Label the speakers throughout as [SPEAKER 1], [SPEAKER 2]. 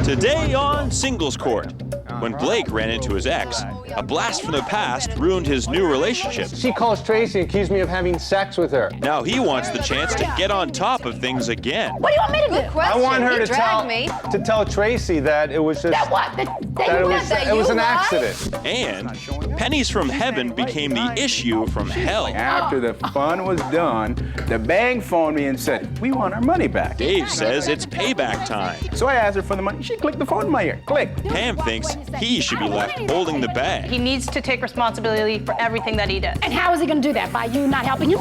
[SPEAKER 1] Today on Singles Court, when Blake ran into his ex, a blast from the past ruined his new relationship.
[SPEAKER 2] She calls Tracy and accused me of having sex with her.
[SPEAKER 1] Now he wants the chance to get on top of things again.
[SPEAKER 3] What do you want me to do?
[SPEAKER 2] I want her to tell Tracy that it was just
[SPEAKER 3] That what?
[SPEAKER 2] it was an accident.
[SPEAKER 1] And pennies from heaven became the issue from hell.
[SPEAKER 4] After the fun was done, the bank phoned me and said, "We want our money back."
[SPEAKER 1] Dave says it's payback time.
[SPEAKER 4] So I asked her for the money. She clicked the phone in my ear. Click.
[SPEAKER 1] Pam thinks he should be left holding the bag.
[SPEAKER 5] He needs to take responsibility for everything that he does.
[SPEAKER 3] And how is he going to do that? By you not helping him?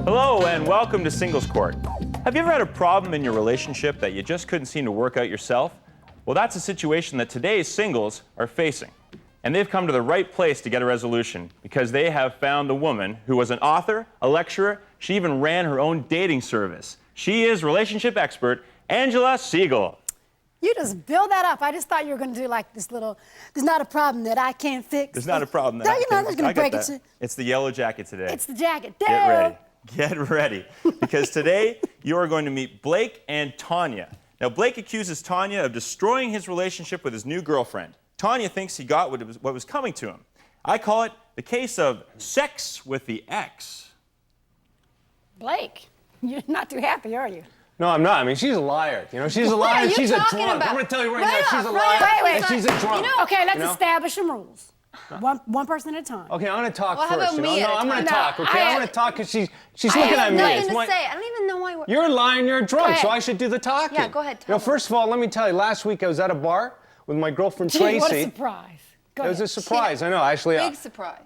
[SPEAKER 6] Hello and welcome to Singles Court. Have you ever had a problem in your relationship that you just couldn't seem to work out yourself? Well, that's a situation that today's singles are facing. And they've come to the right place to get a resolution because they have found a woman who was an author, a lecturer, she even ran her own dating service. She is relationship expert Angela Segal.
[SPEAKER 7] You just build that up. I just thought you were going to do like this little, there's not a problem that I can't fix.
[SPEAKER 6] There's not a problem that
[SPEAKER 7] No,
[SPEAKER 6] I
[SPEAKER 7] you're
[SPEAKER 6] can't
[SPEAKER 7] not
[SPEAKER 6] fix.
[SPEAKER 7] going to break
[SPEAKER 6] that.
[SPEAKER 7] it.
[SPEAKER 6] It's the yellow jacket today.
[SPEAKER 7] It's the jacket.
[SPEAKER 6] Get ready. Get ready, because today you are going to meet Blake and Tanya. Now, Blake accuses Tanya of destroying his relationship with his new girlfriend. Tanya thinks he got what was coming to him. I call it the case of sex with the ex.
[SPEAKER 7] Blake, you're not too happy, are you?
[SPEAKER 2] No, I'm not. I mean, she's a liar. You know, she's a liar.
[SPEAKER 3] What are you
[SPEAKER 2] She's a
[SPEAKER 3] talking
[SPEAKER 2] drunk.
[SPEAKER 3] about?
[SPEAKER 2] I'm going to tell you right
[SPEAKER 3] Right
[SPEAKER 2] now, she's a
[SPEAKER 3] off,
[SPEAKER 2] liar.
[SPEAKER 3] right off.
[SPEAKER 7] Wait.
[SPEAKER 2] And she's a drunk.
[SPEAKER 7] Okay, let's
[SPEAKER 2] You know?
[SPEAKER 7] establish some rules. One person at a time.
[SPEAKER 2] Okay, I'm going to talk
[SPEAKER 3] Well, how
[SPEAKER 2] first.
[SPEAKER 3] about me
[SPEAKER 2] No,
[SPEAKER 3] at a
[SPEAKER 2] I'm going
[SPEAKER 3] time?
[SPEAKER 2] to talk.
[SPEAKER 7] No,
[SPEAKER 2] Okay, I'm
[SPEAKER 7] I-
[SPEAKER 2] going to talk because she's
[SPEAKER 3] I
[SPEAKER 2] looking at
[SPEAKER 3] have
[SPEAKER 2] me.
[SPEAKER 3] nothing
[SPEAKER 2] It's
[SPEAKER 3] to
[SPEAKER 2] my-
[SPEAKER 3] say. I don't even know why we're...
[SPEAKER 2] You're lying. You're drunk,
[SPEAKER 7] ahead.
[SPEAKER 2] so I should do the talking.
[SPEAKER 3] Yeah, go ahead,
[SPEAKER 2] You know,
[SPEAKER 3] tell me.
[SPEAKER 2] first of all, let me tell you. Last week I was at a bar with my girlfriend
[SPEAKER 7] Gee,
[SPEAKER 2] Tracy.
[SPEAKER 7] what a surprise. Go
[SPEAKER 2] It was
[SPEAKER 7] ahead.
[SPEAKER 2] a surprise. I know. Actually,
[SPEAKER 3] Big surprise.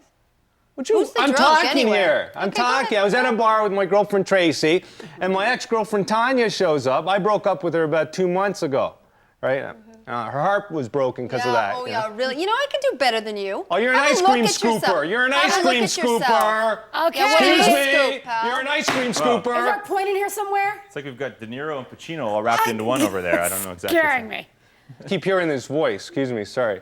[SPEAKER 2] Would you?
[SPEAKER 3] Who's the
[SPEAKER 2] I'm
[SPEAKER 3] drunk
[SPEAKER 2] talking
[SPEAKER 3] anyway?
[SPEAKER 2] here. I'm
[SPEAKER 3] Okay, go
[SPEAKER 2] talking.
[SPEAKER 3] ahead.
[SPEAKER 2] I was at a bar with my girlfriend Tracy, and my ex-girlfriend Tanya shows up. I broke up with her about 2 months ago, right? Her heart was broken because of that.
[SPEAKER 3] Oh,
[SPEAKER 2] you know?
[SPEAKER 3] yeah, really? You know, I can do better than you.
[SPEAKER 2] Oh, you're an
[SPEAKER 3] Have a
[SPEAKER 2] ice
[SPEAKER 3] look
[SPEAKER 2] cream
[SPEAKER 3] at
[SPEAKER 2] scooper.
[SPEAKER 3] yourself.
[SPEAKER 2] You're an
[SPEAKER 3] Have
[SPEAKER 2] ice
[SPEAKER 3] a look
[SPEAKER 2] cream
[SPEAKER 3] at yourself.
[SPEAKER 2] scooper.
[SPEAKER 7] Okay,
[SPEAKER 3] Yeah, what do you
[SPEAKER 2] Excuse me.
[SPEAKER 3] scoop, pal?
[SPEAKER 2] You're an ice cream
[SPEAKER 7] Is there a
[SPEAKER 2] scooper.
[SPEAKER 7] point in here somewhere?
[SPEAKER 6] It's like we've got De Niro and Pacino all wrapped into one over there. I don't know exactly.
[SPEAKER 7] Scaring me.
[SPEAKER 2] Keep hearing this voice. Excuse me. Sorry.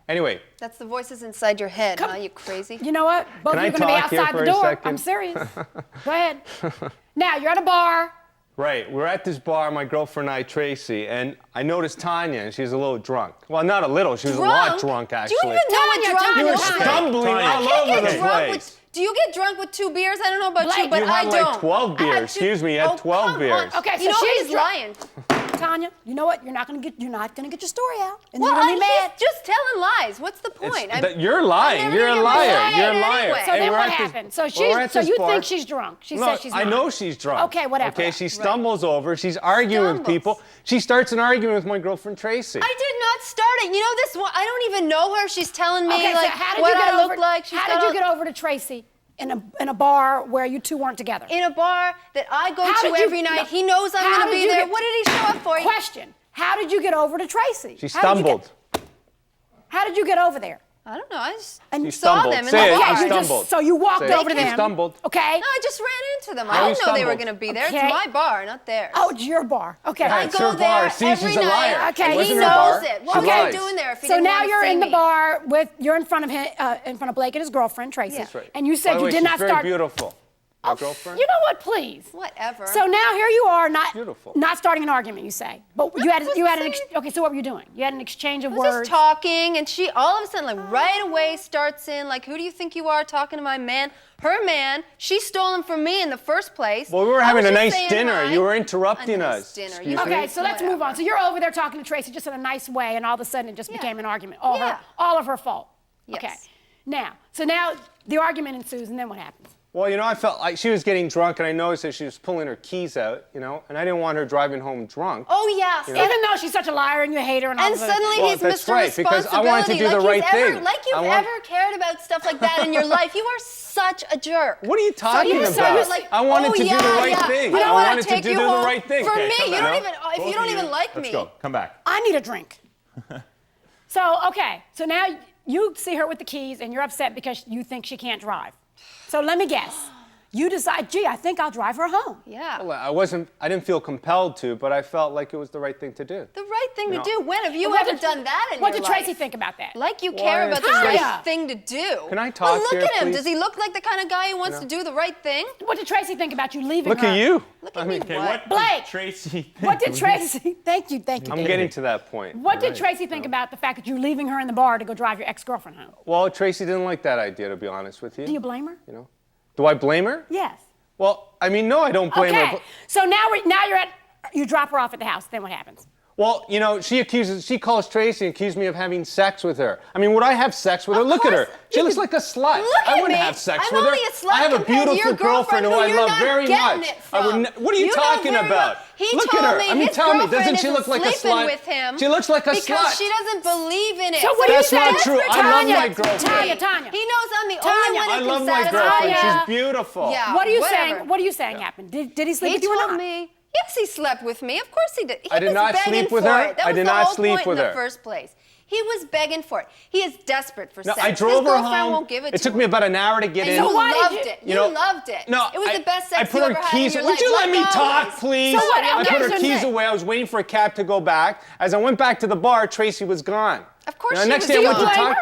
[SPEAKER 2] Anyway,
[SPEAKER 3] That's the voices inside your head, huh? You crazy?
[SPEAKER 7] You know what? Both
[SPEAKER 2] Can
[SPEAKER 7] of you
[SPEAKER 2] I
[SPEAKER 7] are going to be
[SPEAKER 2] talk here
[SPEAKER 7] outside
[SPEAKER 2] for
[SPEAKER 7] the
[SPEAKER 2] a
[SPEAKER 7] door.
[SPEAKER 2] second?
[SPEAKER 7] I'm serious. Go ahead. Now, you're at a bar.
[SPEAKER 2] right. We're at this bar, my girlfriend and I, Tracy, and I noticed Tanya, and she's a little drunk. Well, not a little. She was a lot drunk, actually.
[SPEAKER 3] Do you even know what
[SPEAKER 7] Tanya,
[SPEAKER 3] drunk
[SPEAKER 7] Tanya,
[SPEAKER 2] You were
[SPEAKER 3] looks like?
[SPEAKER 2] stumbling
[SPEAKER 6] Tanya.
[SPEAKER 2] all
[SPEAKER 3] I can't
[SPEAKER 2] over
[SPEAKER 3] get
[SPEAKER 2] the
[SPEAKER 3] drunk
[SPEAKER 2] place.
[SPEAKER 3] Do you get drunk with 2 beers? I don't know about you,
[SPEAKER 7] Blake,
[SPEAKER 3] but
[SPEAKER 2] You
[SPEAKER 3] I
[SPEAKER 2] had
[SPEAKER 3] don't.
[SPEAKER 2] like 12
[SPEAKER 3] I had
[SPEAKER 2] beers.
[SPEAKER 3] two-
[SPEAKER 2] Excuse me, you had
[SPEAKER 3] Oh,
[SPEAKER 2] 12
[SPEAKER 3] come
[SPEAKER 2] beers.
[SPEAKER 3] on.
[SPEAKER 7] Okay, so
[SPEAKER 3] You know
[SPEAKER 7] she's
[SPEAKER 3] he's lying.
[SPEAKER 7] Tanya, you know what? You're not going to get your story out. And
[SPEAKER 3] Well,
[SPEAKER 7] you're going to be mad.
[SPEAKER 3] he's just telling lies. What's the point?
[SPEAKER 2] You're lying.
[SPEAKER 3] never
[SPEAKER 2] You're a
[SPEAKER 3] gonna get
[SPEAKER 2] liar.
[SPEAKER 3] lying
[SPEAKER 2] You're a
[SPEAKER 3] anyway.
[SPEAKER 2] liar.
[SPEAKER 7] So
[SPEAKER 2] Hey,
[SPEAKER 7] then
[SPEAKER 2] we're
[SPEAKER 7] what
[SPEAKER 2] at this-
[SPEAKER 7] happened? So
[SPEAKER 2] we're at
[SPEAKER 7] so
[SPEAKER 2] this
[SPEAKER 7] you
[SPEAKER 2] bar.
[SPEAKER 7] think she's drunk. She
[SPEAKER 2] No,
[SPEAKER 7] says she's not.
[SPEAKER 2] I know she's drunk.
[SPEAKER 7] Okay, whatever.
[SPEAKER 2] Okay, she
[SPEAKER 7] Right.
[SPEAKER 2] stumbles over. She's arguing with
[SPEAKER 3] Stumbles.
[SPEAKER 2] people. She starts an argument with my girlfriend Tracy.
[SPEAKER 3] I did not start it. You know this one? I don't even know her. She's telling me
[SPEAKER 7] Okay,
[SPEAKER 3] like
[SPEAKER 7] so how did
[SPEAKER 3] what
[SPEAKER 7] you get
[SPEAKER 3] I
[SPEAKER 7] over,
[SPEAKER 3] look like. She's
[SPEAKER 7] how
[SPEAKER 3] got
[SPEAKER 7] did you
[SPEAKER 3] all-
[SPEAKER 7] get over to Tracy in a bar where you two weren't together?
[SPEAKER 3] in a bar that I go
[SPEAKER 7] How
[SPEAKER 3] to
[SPEAKER 7] did you-
[SPEAKER 3] every night?
[SPEAKER 7] no.
[SPEAKER 3] He knows I'm
[SPEAKER 7] How
[SPEAKER 3] going to
[SPEAKER 7] did
[SPEAKER 3] be
[SPEAKER 7] you
[SPEAKER 3] there.
[SPEAKER 7] get-
[SPEAKER 3] What did he show up for?
[SPEAKER 7] Question. How did you get over to Tracy?
[SPEAKER 2] She
[SPEAKER 7] How did you get-
[SPEAKER 2] stumbled.
[SPEAKER 7] How did you get over there?
[SPEAKER 3] I don't know. I just
[SPEAKER 7] And
[SPEAKER 2] She
[SPEAKER 3] saw
[SPEAKER 2] stumbled.
[SPEAKER 3] them in
[SPEAKER 2] Say
[SPEAKER 3] the
[SPEAKER 2] it.
[SPEAKER 3] bar.
[SPEAKER 2] You
[SPEAKER 7] you
[SPEAKER 2] stumbled.
[SPEAKER 7] just, so you walked
[SPEAKER 2] Say it.
[SPEAKER 7] over to
[SPEAKER 2] You
[SPEAKER 7] them.
[SPEAKER 2] stumbled.
[SPEAKER 7] Okay.
[SPEAKER 3] No, I just ran into them.
[SPEAKER 2] No,
[SPEAKER 3] I
[SPEAKER 2] you
[SPEAKER 3] didn't know they were
[SPEAKER 2] stumbled.
[SPEAKER 3] going to be there.
[SPEAKER 7] Okay.
[SPEAKER 3] It's my bar, not theirs.
[SPEAKER 7] Oh, it's your bar. Okay.
[SPEAKER 2] Yeah,
[SPEAKER 3] I
[SPEAKER 2] it's
[SPEAKER 3] go
[SPEAKER 2] her
[SPEAKER 3] there
[SPEAKER 2] bar. See,
[SPEAKER 3] every
[SPEAKER 2] she's a
[SPEAKER 3] night.
[SPEAKER 2] liar.
[SPEAKER 7] Okay.
[SPEAKER 2] It
[SPEAKER 3] He
[SPEAKER 2] wasn't her
[SPEAKER 3] knows
[SPEAKER 2] bar.
[SPEAKER 3] it. What
[SPEAKER 2] She
[SPEAKER 3] was I
[SPEAKER 2] lies.
[SPEAKER 3] doing there if he
[SPEAKER 7] So
[SPEAKER 3] didn't
[SPEAKER 7] now
[SPEAKER 3] want to
[SPEAKER 7] you're
[SPEAKER 3] see
[SPEAKER 7] in the
[SPEAKER 3] me?
[SPEAKER 7] bar with you're in front of him, in front of Blake and his girlfriend Tracy.
[SPEAKER 3] That's
[SPEAKER 2] right.
[SPEAKER 7] And you
[SPEAKER 2] By
[SPEAKER 7] said
[SPEAKER 2] the
[SPEAKER 7] you
[SPEAKER 2] way,
[SPEAKER 7] did
[SPEAKER 2] she's
[SPEAKER 7] not
[SPEAKER 2] very
[SPEAKER 7] start.
[SPEAKER 2] beautiful. My girlfriend.
[SPEAKER 7] You know what? Please.
[SPEAKER 3] Whatever.
[SPEAKER 7] So now here you are,
[SPEAKER 2] Beautiful.
[SPEAKER 7] not starting an argument. You say, but you had
[SPEAKER 3] what's
[SPEAKER 7] you had
[SPEAKER 3] the
[SPEAKER 7] an
[SPEAKER 3] saying?
[SPEAKER 7] okay. So what were you doing? You had an exchange of
[SPEAKER 3] I was
[SPEAKER 7] words.
[SPEAKER 3] just talking, and she all of a sudden, like right away, starts in like, "Who do you think you are talking to my man? Her man. She stole him from me in the first place."
[SPEAKER 2] Well, we were
[SPEAKER 3] I
[SPEAKER 2] having
[SPEAKER 3] was
[SPEAKER 2] a
[SPEAKER 3] just
[SPEAKER 2] nice
[SPEAKER 3] saying
[SPEAKER 2] dinner.
[SPEAKER 3] hi.
[SPEAKER 2] You were interrupting
[SPEAKER 3] A nice
[SPEAKER 2] us.
[SPEAKER 3] dinner.
[SPEAKER 2] Excuse
[SPEAKER 3] You-
[SPEAKER 2] me?
[SPEAKER 7] Okay, so let's move on.
[SPEAKER 3] Whatever.
[SPEAKER 7] So you're over there talking to Tracy just in a nice way, and all of a sudden it just
[SPEAKER 3] Yeah.
[SPEAKER 7] became an argument.
[SPEAKER 3] Yeah.
[SPEAKER 7] All of her fault.
[SPEAKER 3] Yes.
[SPEAKER 7] Okay. Now the argument ensues, and then what happens?
[SPEAKER 2] Well, you know, I felt like she was getting drunk, and I noticed that she was pulling her keys out, you know, and I didn't want her driving home drunk.
[SPEAKER 3] Oh, yeah.
[SPEAKER 7] Even though she's such a liar and you hate her and all
[SPEAKER 3] And
[SPEAKER 7] this other-
[SPEAKER 3] suddenly
[SPEAKER 2] Well,
[SPEAKER 3] he's
[SPEAKER 2] that's
[SPEAKER 3] Mr.
[SPEAKER 2] right, because I
[SPEAKER 3] Responsibility.
[SPEAKER 2] wanted to do the right thing.
[SPEAKER 3] Like you've ever cared about stuff like that in your life. You are such a jerk.
[SPEAKER 2] What are you talking
[SPEAKER 3] you're
[SPEAKER 2] about?
[SPEAKER 3] like,
[SPEAKER 2] I wanted to do the right
[SPEAKER 3] yeah.
[SPEAKER 2] thing.
[SPEAKER 3] You know
[SPEAKER 2] I
[SPEAKER 3] what?
[SPEAKER 2] wanted to
[SPEAKER 3] Take
[SPEAKER 2] do
[SPEAKER 3] you
[SPEAKER 2] the
[SPEAKER 3] home.
[SPEAKER 2] right thing.
[SPEAKER 3] For
[SPEAKER 2] Okay,
[SPEAKER 3] me,
[SPEAKER 2] come
[SPEAKER 3] you
[SPEAKER 2] on.
[SPEAKER 3] don't even, if you don't even like
[SPEAKER 6] Let's
[SPEAKER 3] me.
[SPEAKER 6] go. Come back.
[SPEAKER 7] I need a drink. So, okay, so now you see her with the keys and you're upset because you think she can't drive. So let me guess. You decide, gee, I think I'll drive her home.
[SPEAKER 3] Yeah.
[SPEAKER 2] Well, I didn't feel compelled to, but I felt like it was the right thing to do.
[SPEAKER 3] The right thing to
[SPEAKER 2] No.
[SPEAKER 3] do. When have you
[SPEAKER 7] What
[SPEAKER 3] ever
[SPEAKER 7] did-
[SPEAKER 3] done that in
[SPEAKER 7] What
[SPEAKER 3] your
[SPEAKER 7] did
[SPEAKER 3] life?
[SPEAKER 7] Tracy think about that?
[SPEAKER 3] Like you care
[SPEAKER 2] Why?
[SPEAKER 3] about the
[SPEAKER 7] Tanya.
[SPEAKER 3] right thing to do.
[SPEAKER 2] Can I
[SPEAKER 3] Well,
[SPEAKER 2] talk
[SPEAKER 3] look
[SPEAKER 2] here,
[SPEAKER 3] at him.
[SPEAKER 2] please?
[SPEAKER 3] Does he look like the kind of guy who wants to do the right thing?
[SPEAKER 7] What did Tracy think about you leaving
[SPEAKER 2] Look
[SPEAKER 7] her?
[SPEAKER 2] at you.
[SPEAKER 3] Look at me.
[SPEAKER 6] Okay,
[SPEAKER 3] What?
[SPEAKER 6] what
[SPEAKER 7] Blake.
[SPEAKER 6] did Tracy think?
[SPEAKER 7] What did Tracy, thank you.
[SPEAKER 2] I'm
[SPEAKER 7] David.
[SPEAKER 2] getting to that point.
[SPEAKER 7] What did Tracy think about the fact that you're leaving her in the bar to go drive your ex-girlfriend home?
[SPEAKER 2] Well, Tracy didn't like that idea, to be honest with you.
[SPEAKER 7] Do you blame her?
[SPEAKER 2] You know? Do I blame her?
[SPEAKER 7] Yes.
[SPEAKER 2] Well, I mean, no, I don't blame
[SPEAKER 7] Okay,
[SPEAKER 2] her.
[SPEAKER 7] so now you drop her off at the house, then what happens?
[SPEAKER 2] Well, you know, she calls Tracy and accused me of having sex with her. I mean, would I have sex with her?
[SPEAKER 3] Of
[SPEAKER 2] Look at her.
[SPEAKER 3] course
[SPEAKER 2] She
[SPEAKER 3] you
[SPEAKER 2] looks
[SPEAKER 3] could-
[SPEAKER 2] like a slut.
[SPEAKER 3] Look
[SPEAKER 2] I
[SPEAKER 3] at
[SPEAKER 2] wouldn't
[SPEAKER 3] me.
[SPEAKER 2] have sex
[SPEAKER 3] I'm
[SPEAKER 2] with her.
[SPEAKER 3] only a slut
[SPEAKER 2] I have a
[SPEAKER 3] compared to
[SPEAKER 2] beautiful
[SPEAKER 3] your girlfriend
[SPEAKER 2] girlfriend who
[SPEAKER 3] who
[SPEAKER 2] I
[SPEAKER 3] you're
[SPEAKER 2] love
[SPEAKER 3] not
[SPEAKER 2] very
[SPEAKER 3] getting
[SPEAKER 2] much.
[SPEAKER 3] it from.
[SPEAKER 2] What are you
[SPEAKER 3] You know
[SPEAKER 2] talking
[SPEAKER 3] very well.
[SPEAKER 2] about?
[SPEAKER 3] He
[SPEAKER 2] Look
[SPEAKER 3] told
[SPEAKER 2] at her.
[SPEAKER 3] me
[SPEAKER 2] I mean,
[SPEAKER 3] his
[SPEAKER 2] tell me,
[SPEAKER 3] girlfriend
[SPEAKER 2] doesn't she
[SPEAKER 3] isn't
[SPEAKER 2] look like a
[SPEAKER 3] sleeping
[SPEAKER 2] slut?
[SPEAKER 3] with him
[SPEAKER 2] She looks like a
[SPEAKER 3] because
[SPEAKER 2] slut.
[SPEAKER 3] she doesn't believe in it.
[SPEAKER 7] So what are you
[SPEAKER 2] That's not
[SPEAKER 7] saying?
[SPEAKER 2] true. I love my girlfriend.
[SPEAKER 7] Tanya.
[SPEAKER 3] He knows I'm the
[SPEAKER 7] Tanya.
[SPEAKER 3] only one
[SPEAKER 2] I
[SPEAKER 3] who
[SPEAKER 2] love
[SPEAKER 3] can
[SPEAKER 2] my
[SPEAKER 3] satisfy
[SPEAKER 2] girlfriend.
[SPEAKER 3] him.
[SPEAKER 2] She's beautiful.
[SPEAKER 3] Yeah.
[SPEAKER 7] What are you
[SPEAKER 3] whatever.
[SPEAKER 7] saying? What are you saying happened? Did he sleep
[SPEAKER 3] He
[SPEAKER 7] with you or
[SPEAKER 3] told
[SPEAKER 7] not?
[SPEAKER 3] me. Yes, he slept with me. Of course he did. He
[SPEAKER 2] I did
[SPEAKER 3] was
[SPEAKER 2] not
[SPEAKER 3] begging
[SPEAKER 2] sleep with
[SPEAKER 3] for
[SPEAKER 2] her.
[SPEAKER 3] it. That
[SPEAKER 2] I
[SPEAKER 3] was
[SPEAKER 2] did
[SPEAKER 3] the
[SPEAKER 2] not
[SPEAKER 3] whole
[SPEAKER 2] sleep
[SPEAKER 3] point
[SPEAKER 2] with
[SPEAKER 3] in
[SPEAKER 2] her.
[SPEAKER 3] the first place. He was begging for it. He is desperate for
[SPEAKER 2] No,
[SPEAKER 3] sex.
[SPEAKER 2] I drove
[SPEAKER 3] His
[SPEAKER 2] her
[SPEAKER 3] girlfriend
[SPEAKER 2] home.
[SPEAKER 3] won't give it
[SPEAKER 2] It
[SPEAKER 3] to
[SPEAKER 2] took
[SPEAKER 3] him.
[SPEAKER 2] me about an hour to get
[SPEAKER 3] And
[SPEAKER 2] in.
[SPEAKER 3] you
[SPEAKER 7] So why did
[SPEAKER 3] loved
[SPEAKER 7] you-
[SPEAKER 3] it.
[SPEAKER 2] You know,
[SPEAKER 3] loved it.
[SPEAKER 2] No,
[SPEAKER 3] it was the best sex
[SPEAKER 2] I put
[SPEAKER 3] you
[SPEAKER 2] her
[SPEAKER 3] ever had
[SPEAKER 2] keys.
[SPEAKER 3] in your
[SPEAKER 2] Would
[SPEAKER 3] life.
[SPEAKER 2] you let me
[SPEAKER 3] like
[SPEAKER 2] talk,
[SPEAKER 3] always.
[SPEAKER 2] please?
[SPEAKER 7] So what
[SPEAKER 2] I
[SPEAKER 7] else?
[SPEAKER 2] put her
[SPEAKER 7] Okay,
[SPEAKER 2] keys
[SPEAKER 7] so-
[SPEAKER 2] away. I was waiting for a cab to go back. As I went back to the bar, Tracy was gone.
[SPEAKER 3] Of course
[SPEAKER 2] You know,
[SPEAKER 3] she
[SPEAKER 2] next
[SPEAKER 3] was
[SPEAKER 2] day I went to
[SPEAKER 3] gone.
[SPEAKER 2] talk.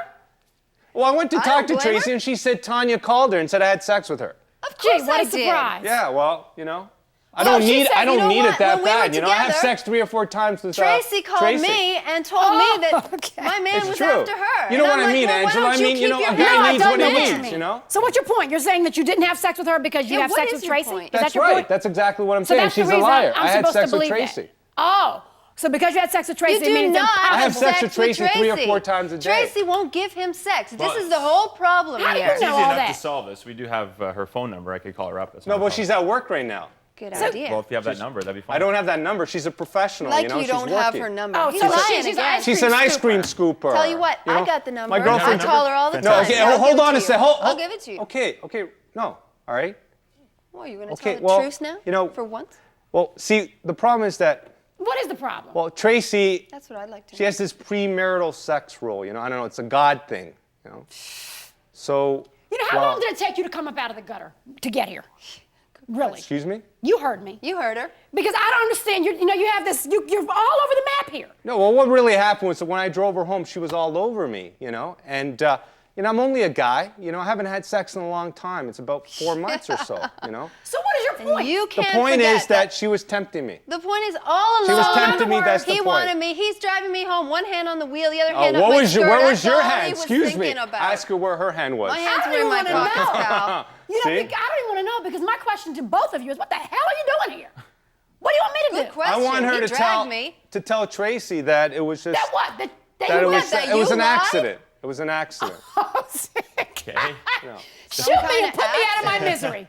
[SPEAKER 2] Well, I went to
[SPEAKER 3] I
[SPEAKER 2] talk
[SPEAKER 3] don't
[SPEAKER 2] to
[SPEAKER 3] blame
[SPEAKER 2] Tracy,
[SPEAKER 3] her.
[SPEAKER 2] and she said Tanya called her and said I had sex with her.
[SPEAKER 3] Of
[SPEAKER 7] Gee,
[SPEAKER 3] course
[SPEAKER 7] what
[SPEAKER 3] I
[SPEAKER 7] a
[SPEAKER 3] did.
[SPEAKER 7] surprise.
[SPEAKER 2] Yeah, well, you know, I
[SPEAKER 3] Well,
[SPEAKER 2] don't
[SPEAKER 3] she
[SPEAKER 2] need
[SPEAKER 3] said,
[SPEAKER 2] I
[SPEAKER 3] you
[SPEAKER 2] don't
[SPEAKER 3] know
[SPEAKER 2] need
[SPEAKER 3] what?
[SPEAKER 2] it that
[SPEAKER 3] When we were
[SPEAKER 2] bad. You know, I have
[SPEAKER 3] together,
[SPEAKER 2] sex 3 or 4 times with
[SPEAKER 3] Tracy called
[SPEAKER 2] Tracy.
[SPEAKER 3] me and told me that
[SPEAKER 7] okay.
[SPEAKER 3] my man
[SPEAKER 2] It's
[SPEAKER 3] was
[SPEAKER 2] true.
[SPEAKER 3] after her.
[SPEAKER 2] You know
[SPEAKER 3] And
[SPEAKER 2] what
[SPEAKER 3] I'm
[SPEAKER 2] I
[SPEAKER 3] like,
[SPEAKER 2] mean,
[SPEAKER 3] well, why
[SPEAKER 2] Angela?
[SPEAKER 3] don't
[SPEAKER 2] I
[SPEAKER 3] you
[SPEAKER 2] mean, you
[SPEAKER 3] keep
[SPEAKER 2] know,
[SPEAKER 3] your
[SPEAKER 2] a
[SPEAKER 3] hand
[SPEAKER 2] guy
[SPEAKER 3] on
[SPEAKER 2] needs
[SPEAKER 3] it?
[SPEAKER 2] what he
[SPEAKER 7] know what you
[SPEAKER 2] needs, you know?
[SPEAKER 7] So what's your point? You're saying that you didn't have sex with her because you
[SPEAKER 3] Yeah,
[SPEAKER 7] have
[SPEAKER 3] what
[SPEAKER 7] sex
[SPEAKER 3] is
[SPEAKER 7] with
[SPEAKER 3] your
[SPEAKER 7] Tracy?
[SPEAKER 3] point?
[SPEAKER 7] Is
[SPEAKER 2] That's
[SPEAKER 7] that your
[SPEAKER 2] right.
[SPEAKER 7] point?
[SPEAKER 2] That's exactly what I'm
[SPEAKER 7] So
[SPEAKER 2] saying.
[SPEAKER 7] that's the
[SPEAKER 2] She's a
[SPEAKER 7] reason
[SPEAKER 2] liar.
[SPEAKER 7] I'm
[SPEAKER 2] I had
[SPEAKER 7] supposed
[SPEAKER 2] sex
[SPEAKER 7] to
[SPEAKER 2] with
[SPEAKER 7] believe
[SPEAKER 2] Tracy.
[SPEAKER 7] that. Oh, so because you had sex with Tracy,
[SPEAKER 3] You
[SPEAKER 7] it
[SPEAKER 3] do
[SPEAKER 7] means
[SPEAKER 3] not
[SPEAKER 2] I have sex with
[SPEAKER 3] with
[SPEAKER 2] Tracy 3 or
[SPEAKER 3] Tracy.
[SPEAKER 2] 4 times a day.
[SPEAKER 3] Tracy won't give him sex.
[SPEAKER 6] Well,
[SPEAKER 3] This is the whole problem
[SPEAKER 7] How do you
[SPEAKER 3] here.
[SPEAKER 6] It's
[SPEAKER 7] know
[SPEAKER 6] easy
[SPEAKER 7] all
[SPEAKER 6] enough
[SPEAKER 7] that?
[SPEAKER 6] to solve this. We do have her phone number. I could call her up. That's
[SPEAKER 2] No,
[SPEAKER 6] not a
[SPEAKER 2] but
[SPEAKER 6] problem.
[SPEAKER 2] she's at work right now.
[SPEAKER 3] Good
[SPEAKER 7] So-
[SPEAKER 3] idea.
[SPEAKER 6] Well, if you have that number, that'd be fine.
[SPEAKER 2] I don't have that number. She's a professional,
[SPEAKER 3] like
[SPEAKER 2] you know.
[SPEAKER 3] you
[SPEAKER 2] She's
[SPEAKER 3] don't have
[SPEAKER 2] working.
[SPEAKER 3] her number.
[SPEAKER 7] Oh,
[SPEAKER 3] He's
[SPEAKER 7] so
[SPEAKER 3] lying
[SPEAKER 7] she's
[SPEAKER 3] again.
[SPEAKER 2] She's an ice cream scooper.
[SPEAKER 3] Tell you what,
[SPEAKER 2] know?
[SPEAKER 3] I got the number.
[SPEAKER 2] My girlfriend.
[SPEAKER 3] I call her all the
[SPEAKER 2] No,
[SPEAKER 3] time.
[SPEAKER 2] okay,
[SPEAKER 3] I'll
[SPEAKER 2] hold
[SPEAKER 3] give it
[SPEAKER 2] on
[SPEAKER 3] to
[SPEAKER 2] a
[SPEAKER 3] you.
[SPEAKER 2] sec.
[SPEAKER 3] I'll give it to you.
[SPEAKER 2] Okay, no, all right.
[SPEAKER 3] Well, you're going to
[SPEAKER 2] Okay,
[SPEAKER 3] tell the
[SPEAKER 2] well,
[SPEAKER 3] truth now?
[SPEAKER 2] you know-
[SPEAKER 3] For once?
[SPEAKER 2] Well, see, the problem is that,
[SPEAKER 7] What is the problem?
[SPEAKER 2] well, Tracy,
[SPEAKER 3] That's what I'd like to
[SPEAKER 2] she
[SPEAKER 3] know.
[SPEAKER 2] has this premarital sex rule, you know. I don't know, it's a God thing, you know. So,
[SPEAKER 7] You know, how
[SPEAKER 2] well,
[SPEAKER 7] long did it take you to come up out of the gutter to get here? Really?
[SPEAKER 2] excuse me?
[SPEAKER 7] You heard me.
[SPEAKER 3] You heard her.
[SPEAKER 7] Because I don't understand. You know, you have this, you're all over the map here.
[SPEAKER 2] No, well, what really happened was that when I drove her home, she was all over me, you know. And, you know, I'm only a guy, you know. I haven't had sex in a long time. It's about 4 months or so, you know.
[SPEAKER 7] So what is your point?
[SPEAKER 3] You
[SPEAKER 2] The
[SPEAKER 3] can't
[SPEAKER 2] point
[SPEAKER 3] forget
[SPEAKER 2] is that she was tempting me.
[SPEAKER 3] The point is, all
[SPEAKER 2] She
[SPEAKER 3] along,
[SPEAKER 2] was tempting me, that's the
[SPEAKER 3] he
[SPEAKER 2] point.
[SPEAKER 3] wanted me. He's driving me home, one hand on the wheel, the other
[SPEAKER 2] Oh,
[SPEAKER 3] hand up
[SPEAKER 2] what
[SPEAKER 3] my
[SPEAKER 2] was
[SPEAKER 3] skirt.
[SPEAKER 2] your, where
[SPEAKER 3] That's
[SPEAKER 2] was your
[SPEAKER 3] all
[SPEAKER 2] hand?
[SPEAKER 3] he was
[SPEAKER 2] Excuse me.
[SPEAKER 3] thinking about.
[SPEAKER 2] Ask her where her hand was.
[SPEAKER 3] My hands
[SPEAKER 7] I
[SPEAKER 3] were in
[SPEAKER 7] don't
[SPEAKER 3] my
[SPEAKER 7] even wanna
[SPEAKER 3] pockets,
[SPEAKER 7] know.
[SPEAKER 3] pal.
[SPEAKER 7] You know,
[SPEAKER 2] See?
[SPEAKER 7] I don't even want to know because my question to both of you is, what the hell are you doing here? What do you want me to
[SPEAKER 3] Good
[SPEAKER 7] do?
[SPEAKER 3] question.
[SPEAKER 2] I want her
[SPEAKER 3] he
[SPEAKER 2] to
[SPEAKER 3] dragged me.
[SPEAKER 2] tell Tracy that it was just
[SPEAKER 7] That what? That
[SPEAKER 2] that
[SPEAKER 7] you
[SPEAKER 2] it was
[SPEAKER 3] that
[SPEAKER 2] it was
[SPEAKER 3] you
[SPEAKER 2] an
[SPEAKER 3] lied?
[SPEAKER 2] accident. It was an accident.
[SPEAKER 6] Okay.
[SPEAKER 7] Shoot me
[SPEAKER 3] kind
[SPEAKER 7] and
[SPEAKER 3] of
[SPEAKER 7] put me out of my
[SPEAKER 3] accident.
[SPEAKER 7] misery.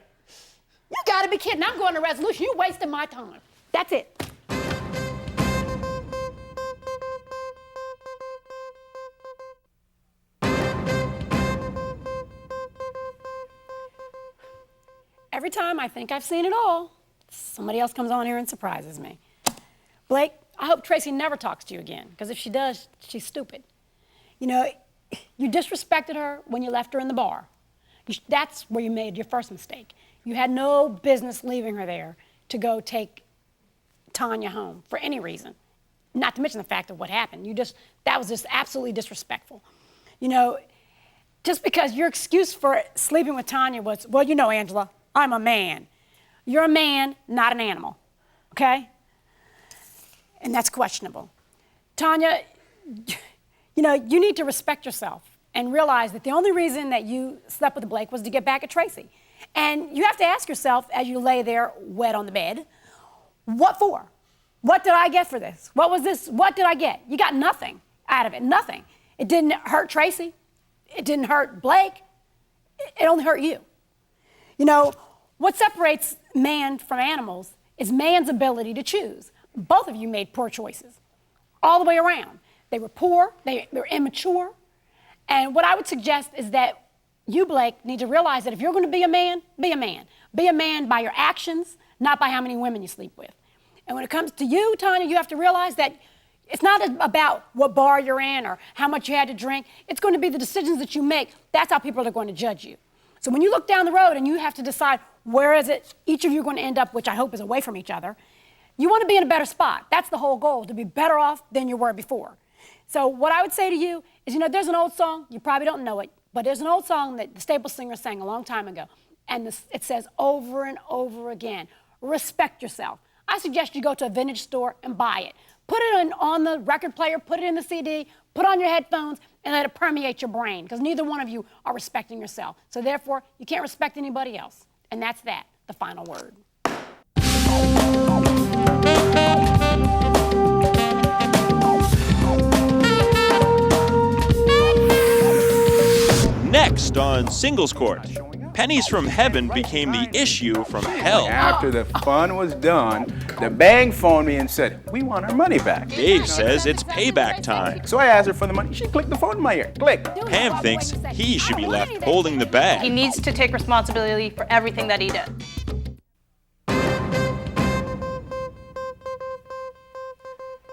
[SPEAKER 7] You gotta be kidding. I'm going to resolution. You wasting my time. That's it. Every time I think I've seen it all, somebody else comes on here and surprises me. Blake, I hope Tracy never talks to you again, because if she does, she's stupid. You know, you disrespected her when you left her in the bar. That's where you made your first mistake. You had no business leaving her there to go take Tanya home for any reason. Not to mention the fact of what happened. That was just absolutely disrespectful. You know, just because your excuse for sleeping with Tanya was, well, you know, Angela, I'm a man. You're a man, not an animal, okay? And that's questionable. Tanya, you know, you need to respect yourself and realize that the only reason that you slept with Blake was to get back at Tracy. And you have to ask yourself as you lay there wet on the bed, what for? What did I get for this? What was this? What did I get? You got nothing out of it, nothing. It didn't hurt Tracy. It didn't hurt Blake. It only hurt you. You know, what separates man from animals is man's ability to choose. Both of you made poor choices all the way around. They were poor, they were immature. And what I would suggest is that you, Blake, need to realize that if you're going to be a man, be a man. Be a man by your actions, not by how many women you sleep with. And when it comes to you, Tanya, you have to realize that it's not about what bar you're in or how much you had to drink. It's going to be the decisions that you make. That's how people are going to judge you. So when you look down the road and you have to decide where is it each of you are going to end up, which I hope is away from each other, you want to be in a better spot. That's the whole goal, to be better off than you were before. So what I would say to you is, there's an old song, you probably don't know it, but there's an old song that the Staple Singers sang a long time ago, and it says over and over again, respect yourself. I suggest you go to a vintage store and buy it. Put it on the record player, put it in the CD, put on your headphones, and let it permeate your brain, because neither one of you are respecting yourself. So therefore, you can't respect anybody else. And that's that, the final word.
[SPEAKER 1] Next on Singles Court, pennies from heaven became the issue from hell.
[SPEAKER 4] After the fun was done, the bank phoned me and said, we want our money back.
[SPEAKER 1] Dave says it's payback time.
[SPEAKER 4] So I asked her for the money. She clicked the phone in my ear. Click.
[SPEAKER 1] Pam thinks he should be left holding the
[SPEAKER 5] He
[SPEAKER 1] bag.
[SPEAKER 5] needs to take responsibility for everything that he did.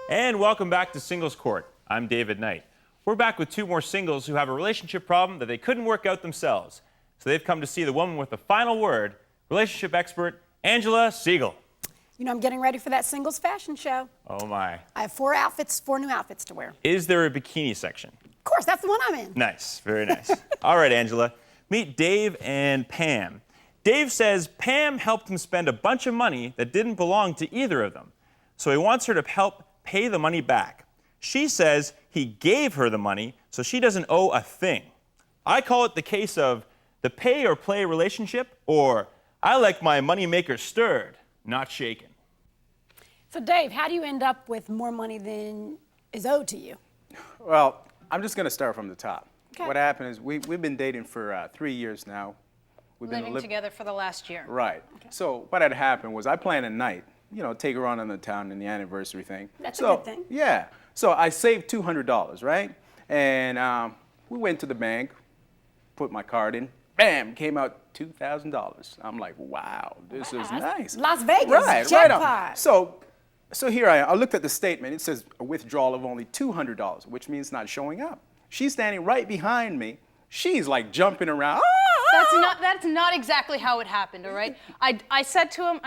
[SPEAKER 6] And welcome back to Singles Court. I'm David Knight. We're back with two more singles who have a relationship problem that they couldn't work out themselves. So they've come to see the woman with the final word, relationship expert Angela Segal.
[SPEAKER 7] I'm getting ready for that singles fashion show.
[SPEAKER 6] Oh my.
[SPEAKER 7] I have four new outfits to wear.
[SPEAKER 6] Is there a bikini section?
[SPEAKER 7] Of course, that's the one I'm in.
[SPEAKER 6] Nice, very nice. All right, Angela, meet Dave and Pam. Dave says Pam helped him spend a bunch of money that didn't belong to either of them. So he wants her to help pay the money back. She says he gave her the money, so she doesn't owe a thing. I call it the case of the pay or play relationship, or I like my moneymaker stirred, not shaken.
[SPEAKER 7] So Dave, how do you end up with more money than is owed to you?
[SPEAKER 4] Well, I'm just going to start from the top.
[SPEAKER 7] Okay.
[SPEAKER 4] What happened is we've been dating for 3 years now. We've
[SPEAKER 5] Living together for the last year.
[SPEAKER 4] Right. Okay. So what had happened was I planned a night, take her on in the town in the anniversary thing.
[SPEAKER 7] That's a good thing.
[SPEAKER 4] Yeah. So I saved $200, right? And we went to the bank, put my card in, bam, came out $2,000. I'm like, wow, this is nice.
[SPEAKER 7] Las Vegas,
[SPEAKER 4] right,
[SPEAKER 7] jackpot.
[SPEAKER 4] Right on. So here I am. I looked at the statement. It says a withdrawal of only $200, which means not showing up. She's standing right behind me. She's like jumping around.
[SPEAKER 5] That's not exactly how it happened, all right? I said to him,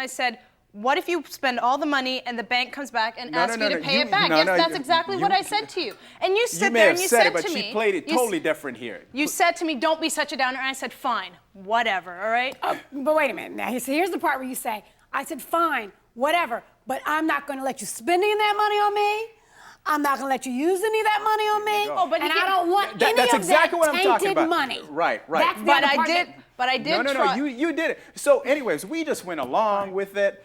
[SPEAKER 5] what if you spend all the money and the bank comes back and asks you to pay it back? Yes, that's exactly what I said to you. And you sit there and you said to me.
[SPEAKER 4] But she played it totally different here.
[SPEAKER 5] You said to me, don't be such a downer. And I said, fine, whatever, all right?
[SPEAKER 7] But wait a minute. Now, here's the part where you say, I said, fine, whatever, but I'm not going to let you spend any of that money on me. I'm not going to let you use any of that money on me.
[SPEAKER 5] Oh, but
[SPEAKER 7] and I don't want any
[SPEAKER 4] that's
[SPEAKER 7] of
[SPEAKER 4] exactly
[SPEAKER 7] that
[SPEAKER 4] what I'm talking
[SPEAKER 7] tainted
[SPEAKER 4] about.
[SPEAKER 7] money.
[SPEAKER 4] Right.
[SPEAKER 5] But I did
[SPEAKER 4] No,
[SPEAKER 5] try.
[SPEAKER 4] you did it. So anyways, we just went along with it.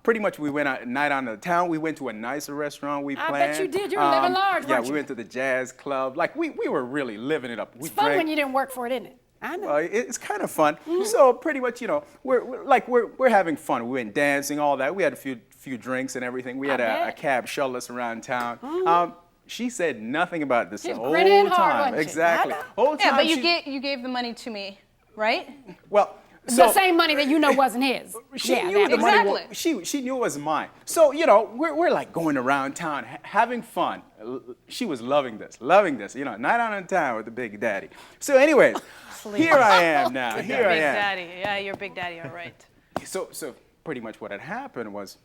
[SPEAKER 4] Pretty much we went a night on the town. We went to a nicer restaurant we planned.
[SPEAKER 7] I bet you did. You were living large,
[SPEAKER 4] Yeah,
[SPEAKER 7] weren't
[SPEAKER 4] we
[SPEAKER 7] you?
[SPEAKER 4] went to the jazz club. Like, we were really living it up.
[SPEAKER 7] It's fun when you didn't work for it, isn't it? I know.
[SPEAKER 4] It's kind of fun. So pretty much, we're having fun. We went dancing, all that. We had a few drinks and everything. We had a cab shuttle us around town. She said nothing about this the whole
[SPEAKER 7] grinning hard,
[SPEAKER 4] time.
[SPEAKER 7] wasn't she?
[SPEAKER 4] Exactly.
[SPEAKER 7] I know.
[SPEAKER 4] Whole
[SPEAKER 5] Yeah,
[SPEAKER 4] time
[SPEAKER 5] but you gave the money to me, right?
[SPEAKER 4] Well,
[SPEAKER 7] The same money that wasn't his.
[SPEAKER 4] She knew the money.
[SPEAKER 5] Exactly.
[SPEAKER 4] She knew it was mine. So we're like going around town having fun. She was loving this. Night on in town with the big daddy. So anyways, here I am now. Here I am.
[SPEAKER 5] Big daddy. Yeah, you're Big Daddy, all right.
[SPEAKER 4] So pretty much what had happened was,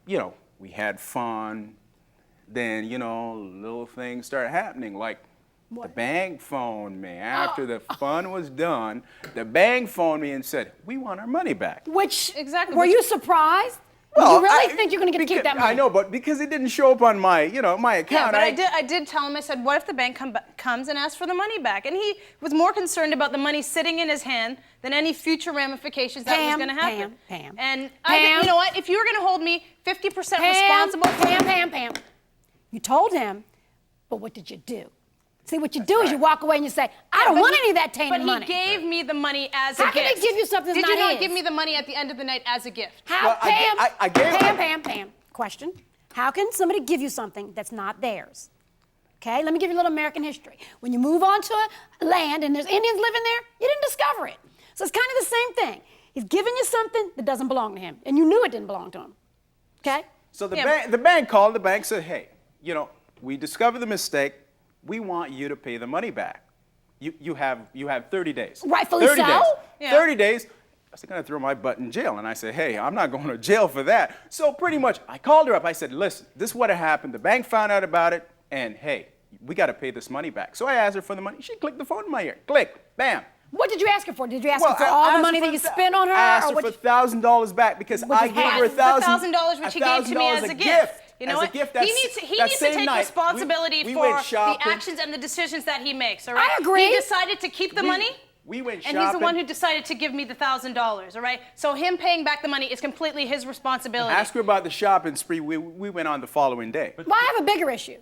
[SPEAKER 4] we had fun. Then little things started happening like. The bank phoned me after the fun was done. The bank phoned me and said, "We want our money back."
[SPEAKER 7] Which
[SPEAKER 5] Exactly.
[SPEAKER 7] Were you surprised?
[SPEAKER 4] Well,
[SPEAKER 7] you really think you're going to get to keep that money?
[SPEAKER 4] I know, but because it didn't show up on my, my
[SPEAKER 5] Yeah,
[SPEAKER 4] account.
[SPEAKER 5] but I did tell him, I said, what if the bank comes and asks for the money back? And he was more concerned about the money sitting in his hand than any future ramifications that was going to happen.
[SPEAKER 7] Pam.
[SPEAKER 5] And
[SPEAKER 7] Pam.
[SPEAKER 5] you know what? If you were going to hold me 50% responsible for
[SPEAKER 7] Pam. You told him, but what did you do? See, what you do is you walk away and you say, I don't want any of that tainted money.
[SPEAKER 5] But he gave me the money as a gift.
[SPEAKER 7] How can he give you something that's
[SPEAKER 5] Did you
[SPEAKER 7] not
[SPEAKER 5] not
[SPEAKER 7] his?
[SPEAKER 5] give me the money at the end of the night as a gift?
[SPEAKER 7] How,
[SPEAKER 4] Well,
[SPEAKER 7] Pam, question. How can somebody give you something that's not theirs? Okay, let me give you a little American history. When you move onto a land and there's Indians living there, you didn't discover it. So it's kind of the same thing. He's giving you something that doesn't belong to him, and you knew it didn't belong to him. Okay?
[SPEAKER 4] So the bank called. The bank said, "Hey, we discovered the mistake. We want you to pay the money back. You have 30 days.
[SPEAKER 7] Rightfully
[SPEAKER 4] 30
[SPEAKER 7] so.
[SPEAKER 4] days.
[SPEAKER 5] Yeah.
[SPEAKER 4] 30 days." I was going to throw my butt in jail, and I said, "Hey, I'm not going to jail for that." So pretty much, I called her up. I said, "Listen, this is what happened. The bank found out about it, and hey, we got to pay this money back." So I asked her for the money. She clicked the phone in my ear. Click, bam.
[SPEAKER 7] What did you ask her for? Did you ask her for all the money that you spent on her?
[SPEAKER 4] I asked
[SPEAKER 7] or
[SPEAKER 4] her
[SPEAKER 7] what
[SPEAKER 4] for
[SPEAKER 7] you-
[SPEAKER 4] $1,000 back because I gave her
[SPEAKER 5] The
[SPEAKER 4] $1,000.
[SPEAKER 5] $1,000 which he gave to me as a gift. You know
[SPEAKER 4] As a
[SPEAKER 5] what?
[SPEAKER 4] gift,
[SPEAKER 5] He needs to take responsibility
[SPEAKER 4] we
[SPEAKER 5] for
[SPEAKER 4] went
[SPEAKER 5] the
[SPEAKER 4] shopping.
[SPEAKER 5] actions and the decisions that he makes. All right?
[SPEAKER 7] I agree.
[SPEAKER 5] He decided to keep the money.
[SPEAKER 4] We went
[SPEAKER 5] And
[SPEAKER 4] shopping.
[SPEAKER 5] he's the one who decided to give me the $1,000, all right? So him paying back the money is completely his responsibility.
[SPEAKER 4] Ask her about the shopping spree. We went on the following day.
[SPEAKER 7] Well, I have a bigger issue.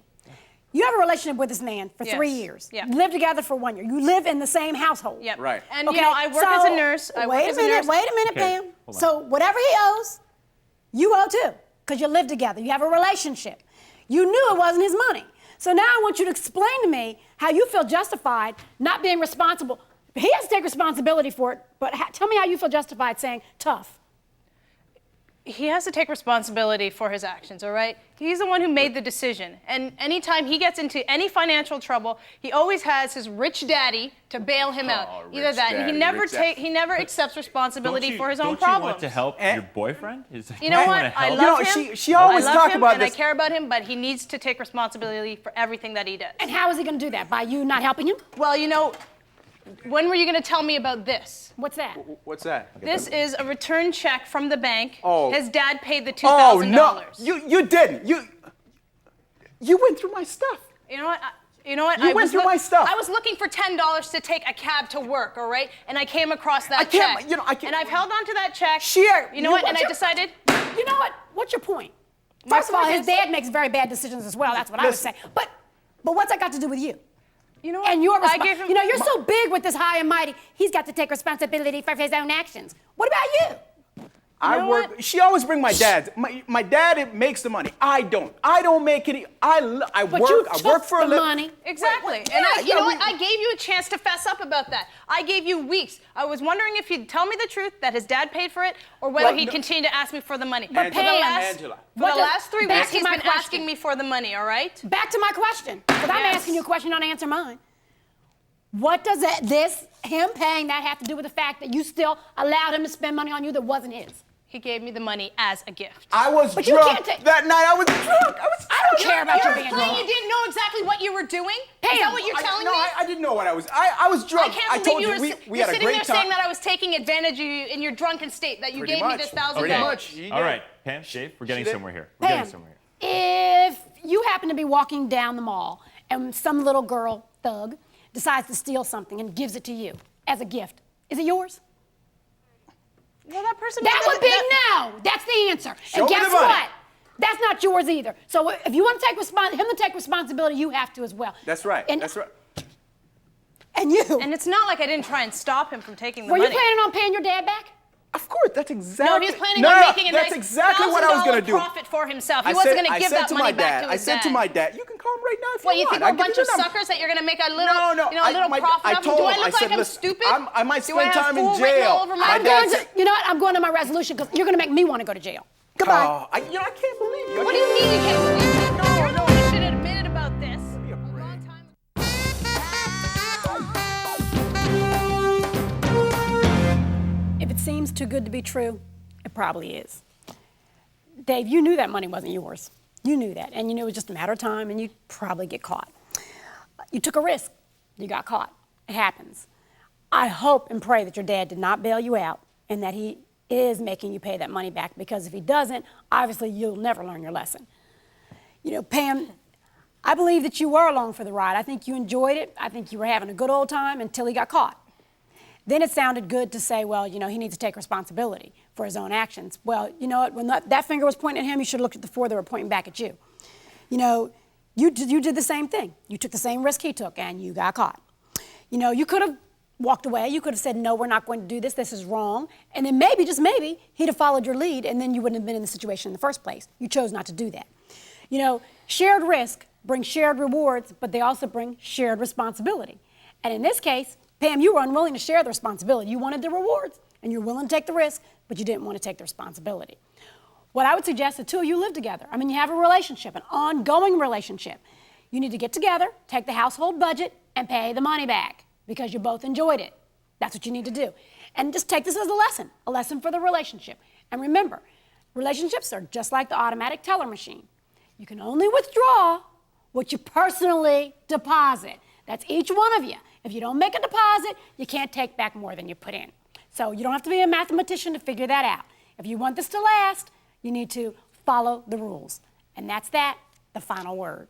[SPEAKER 7] You have a relationship with this man for
[SPEAKER 5] Yes.
[SPEAKER 7] 3 years.
[SPEAKER 5] Yeah.
[SPEAKER 7] You live together for 1 year. You live in the same household.
[SPEAKER 5] Yep.
[SPEAKER 4] Right.
[SPEAKER 5] And
[SPEAKER 7] Okay,
[SPEAKER 5] I work as a nurse.
[SPEAKER 7] Wait a minute,
[SPEAKER 6] Okay,
[SPEAKER 7] Pam.
[SPEAKER 6] hold on.
[SPEAKER 7] So whatever he owes, you owe too, because you live together. You have a relationship. You knew it wasn't his money. So now I want you to explain to me how you feel justified not being responsible. He has to take responsibility for it, but tell me how you feel justified saying tough.
[SPEAKER 5] He has to take responsibility for his actions, all right? He's the one who made the decision. And anytime he gets into any financial trouble, he always has his rich daddy to bail him out. Either
[SPEAKER 4] rich
[SPEAKER 5] that, and
[SPEAKER 4] daddy,
[SPEAKER 5] he never accepts responsibility for his own
[SPEAKER 6] don't
[SPEAKER 5] problems.
[SPEAKER 6] you want to help your boyfriend?
[SPEAKER 5] You know what? I love him.
[SPEAKER 4] she always
[SPEAKER 5] I love
[SPEAKER 4] talk
[SPEAKER 5] him
[SPEAKER 4] about
[SPEAKER 5] and
[SPEAKER 4] this.
[SPEAKER 5] I care about him, but he needs to take responsibility for everything that he does.
[SPEAKER 7] And how is he going to do that? By you not helping him?
[SPEAKER 5] Well, when were you going to tell me about this?
[SPEAKER 7] What's that?
[SPEAKER 4] What's that?
[SPEAKER 5] This is a return check from the bank.
[SPEAKER 4] Oh.
[SPEAKER 5] His dad paid the $2,000.
[SPEAKER 4] Oh no! You didn't. You went through my stuff.
[SPEAKER 5] You know what?
[SPEAKER 4] You went through my stuff.
[SPEAKER 5] I was looking for $10 to take a cab to work, all right? And I came across that
[SPEAKER 4] I can't-
[SPEAKER 5] check.
[SPEAKER 4] I can't-
[SPEAKER 5] And I've held on to that check. You know what? And I decided.
[SPEAKER 7] You know what? What's your point?
[SPEAKER 5] My
[SPEAKER 7] First of all,
[SPEAKER 5] point
[SPEAKER 7] his
[SPEAKER 5] is-
[SPEAKER 7] dad makes very bad decisions as well. That's what I would say.
[SPEAKER 4] Listen.
[SPEAKER 7] But what's that got to do with you?
[SPEAKER 5] You know what?
[SPEAKER 7] And you're
[SPEAKER 5] I gave him.
[SPEAKER 7] you're so big with this high and mighty. He's got to take responsibility for his own actions. What about you?
[SPEAKER 4] I
[SPEAKER 5] know
[SPEAKER 4] work.
[SPEAKER 5] what?
[SPEAKER 4] She always bring my dad. My dad makes the money. I don't. I don't make any. I
[SPEAKER 7] But
[SPEAKER 4] work.
[SPEAKER 7] you
[SPEAKER 4] I
[SPEAKER 7] took
[SPEAKER 4] work for a
[SPEAKER 7] the
[SPEAKER 4] living.
[SPEAKER 7] money.
[SPEAKER 5] Exactly.
[SPEAKER 4] Yeah,
[SPEAKER 5] And you
[SPEAKER 4] yeah,
[SPEAKER 5] know what?
[SPEAKER 4] we-
[SPEAKER 5] I gave you a chance to fess up about that. I gave you weeks. I was wondering if you'd tell me the truth that his dad paid for it, or whether
[SPEAKER 4] Well,
[SPEAKER 5] he'd
[SPEAKER 4] no-
[SPEAKER 5] continue to ask me for the money.
[SPEAKER 7] But
[SPEAKER 5] For the
[SPEAKER 7] Pam-
[SPEAKER 5] last,
[SPEAKER 4] Angela.
[SPEAKER 5] for
[SPEAKER 7] What
[SPEAKER 5] the
[SPEAKER 7] does-
[SPEAKER 5] last 3
[SPEAKER 7] back
[SPEAKER 5] weeks,
[SPEAKER 7] to
[SPEAKER 5] he's
[SPEAKER 7] my
[SPEAKER 5] been
[SPEAKER 7] question.
[SPEAKER 5] asking me for the money. All right.
[SPEAKER 7] Back to my question, because I'm
[SPEAKER 5] Yes.
[SPEAKER 7] asking you a question, don't answer mine. What does him paying that have to do with the fact that you still allowed him to spend money on you that wasn't his?
[SPEAKER 5] He gave me the money as a gift.
[SPEAKER 4] I was
[SPEAKER 7] But you
[SPEAKER 4] drunk
[SPEAKER 7] can't take-
[SPEAKER 4] that night. I was drunk.
[SPEAKER 7] I don't care about you
[SPEAKER 5] You're
[SPEAKER 7] being
[SPEAKER 5] implying
[SPEAKER 7] drunk.
[SPEAKER 5] you didn't know exactly what you were doing? Is
[SPEAKER 7] Pam,
[SPEAKER 5] that what you're telling
[SPEAKER 4] no,
[SPEAKER 5] me?
[SPEAKER 4] I didn't know what I was. I was drunk.
[SPEAKER 5] I can't
[SPEAKER 4] told
[SPEAKER 5] believe
[SPEAKER 4] you we
[SPEAKER 5] you're
[SPEAKER 4] had a
[SPEAKER 5] sitting
[SPEAKER 4] great
[SPEAKER 5] there
[SPEAKER 4] time.
[SPEAKER 5] saying that I was taking advantage of you in your drunken state, that you
[SPEAKER 4] Pretty
[SPEAKER 5] gave
[SPEAKER 4] much.
[SPEAKER 5] me this $1,000.
[SPEAKER 4] Pretty much. She
[SPEAKER 6] All
[SPEAKER 4] did.
[SPEAKER 6] right, Pam, Dave, we're getting
[SPEAKER 4] did.
[SPEAKER 6] somewhere here. We're
[SPEAKER 7] Pam,
[SPEAKER 6] getting somewhere here.
[SPEAKER 7] if you happen to be walking down the mall and some little girl, thug, decides to steal something and gives it to you as a gift, is it yours?
[SPEAKER 5] Well, that person.
[SPEAKER 7] That would be no. That's the answer.
[SPEAKER 4] Show
[SPEAKER 7] And
[SPEAKER 4] me
[SPEAKER 7] guess
[SPEAKER 4] the money.
[SPEAKER 7] what? That's not yours either. So if you want to take him to take responsibility, you have to as well.
[SPEAKER 4] That's right.
[SPEAKER 7] And,
[SPEAKER 4] That's right.
[SPEAKER 7] And you.
[SPEAKER 5] And it's not like I didn't try and stop him from taking the
[SPEAKER 7] Were
[SPEAKER 5] money.
[SPEAKER 7] you planning on paying your dad back?
[SPEAKER 4] Of course, that's exactly.
[SPEAKER 5] No, he was planning on making a
[SPEAKER 4] that's
[SPEAKER 5] nice
[SPEAKER 4] exactly what I was
[SPEAKER 5] $1,000
[SPEAKER 4] gonna do.
[SPEAKER 5] profit for himself. He wasn't going to give that money back to his dad.
[SPEAKER 4] I said to my dad, you can call him right now if
[SPEAKER 5] What,
[SPEAKER 4] you
[SPEAKER 5] you
[SPEAKER 4] want.
[SPEAKER 5] think we're
[SPEAKER 4] I'll
[SPEAKER 5] a
[SPEAKER 4] give
[SPEAKER 5] bunch
[SPEAKER 4] you
[SPEAKER 5] of
[SPEAKER 4] the number.
[SPEAKER 5] suckers that you're going to make a little,
[SPEAKER 4] No.
[SPEAKER 5] a little profit
[SPEAKER 4] I
[SPEAKER 5] off of?
[SPEAKER 4] told
[SPEAKER 5] Do I
[SPEAKER 4] him,
[SPEAKER 5] look
[SPEAKER 4] I said,
[SPEAKER 5] like I'm
[SPEAKER 4] listen,
[SPEAKER 5] stupid?
[SPEAKER 4] I might
[SPEAKER 5] Do I
[SPEAKER 4] spend
[SPEAKER 5] have
[SPEAKER 4] time in
[SPEAKER 5] fool written
[SPEAKER 4] jail.
[SPEAKER 5] all over my
[SPEAKER 7] I'm
[SPEAKER 4] dad
[SPEAKER 7] going
[SPEAKER 4] said-
[SPEAKER 7] to, you know what? I'm going to my resolution because you're going to make me want to go to jail. Goodbye.
[SPEAKER 4] Oh, I can't believe you.
[SPEAKER 5] What do you mean you can't believe it?
[SPEAKER 4] No,
[SPEAKER 5] You're the
[SPEAKER 4] no.
[SPEAKER 5] one who should have admitted about this
[SPEAKER 4] me a
[SPEAKER 5] a
[SPEAKER 4] break.
[SPEAKER 5] long time ago.
[SPEAKER 7] If it seems too good to be true, it probably is. Dave, you knew that money wasn't yours. You knew that. And you knew it was just a matter of time and you'd probably get caught. You took a risk. You got caught. It happens. I hope and pray that your dad did not bail you out and that he is making you pay that money back, because if he doesn't, obviously you'll never learn your lesson. You know, Pam, I believe that you were along for the ride. I think you enjoyed it. I think you were having a good old time until he got caught. Then it sounded good to say, well, you know, he needs to take responsibility for his own actions. Well, you know what, when that finger was pointing at him, you should have looked at the four that were pointing back at you. You know, You did the same thing. You took the same risk he took, and you got caught. You know, you could have walked away. You could have said, no, we're not going to do this. This is wrong. And then maybe, just maybe, he'd have followed your lead, and then you wouldn't have been in the situation in the first place. You chose not to do that. You know, shared risk brings shared rewards, but they also bring shared responsibility. And in this case, Pam, you were unwilling to share the responsibility. You wanted the rewards, and you're willing to take the risk, but you didn't want to take the responsibility. What I would suggest, the two of you live together. I mean, you have a relationship, an ongoing relationship. You need to get together, take the household budget, and pay the money back because you both enjoyed it. That's what you need to do. And just take this as a lesson for the relationship. And remember, relationships are just like the automatic teller machine. You can only withdraw what you personally deposit. That's each one of you. If you don't make a deposit, you can't take back more than you put in. So you don't have to be a mathematician to figure that out. If you want this to last, you need to follow the rules. And that's that, the final word.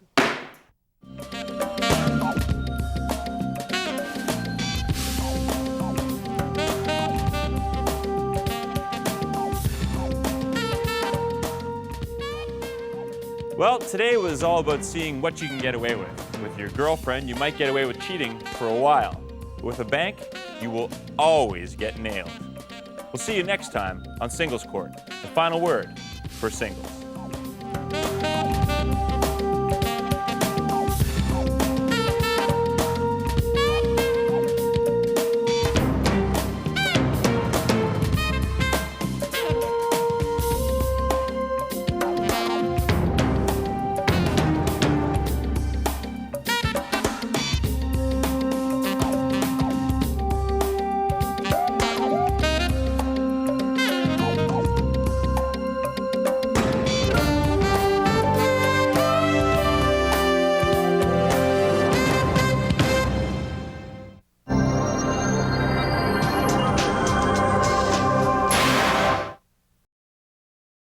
[SPEAKER 6] Well, today was all about seeing what you can get away with. With your girlfriend, you might get away with cheating for a while. But with a bank, you will always get nailed. We'll see you next time on Singles Court, the final word for singles.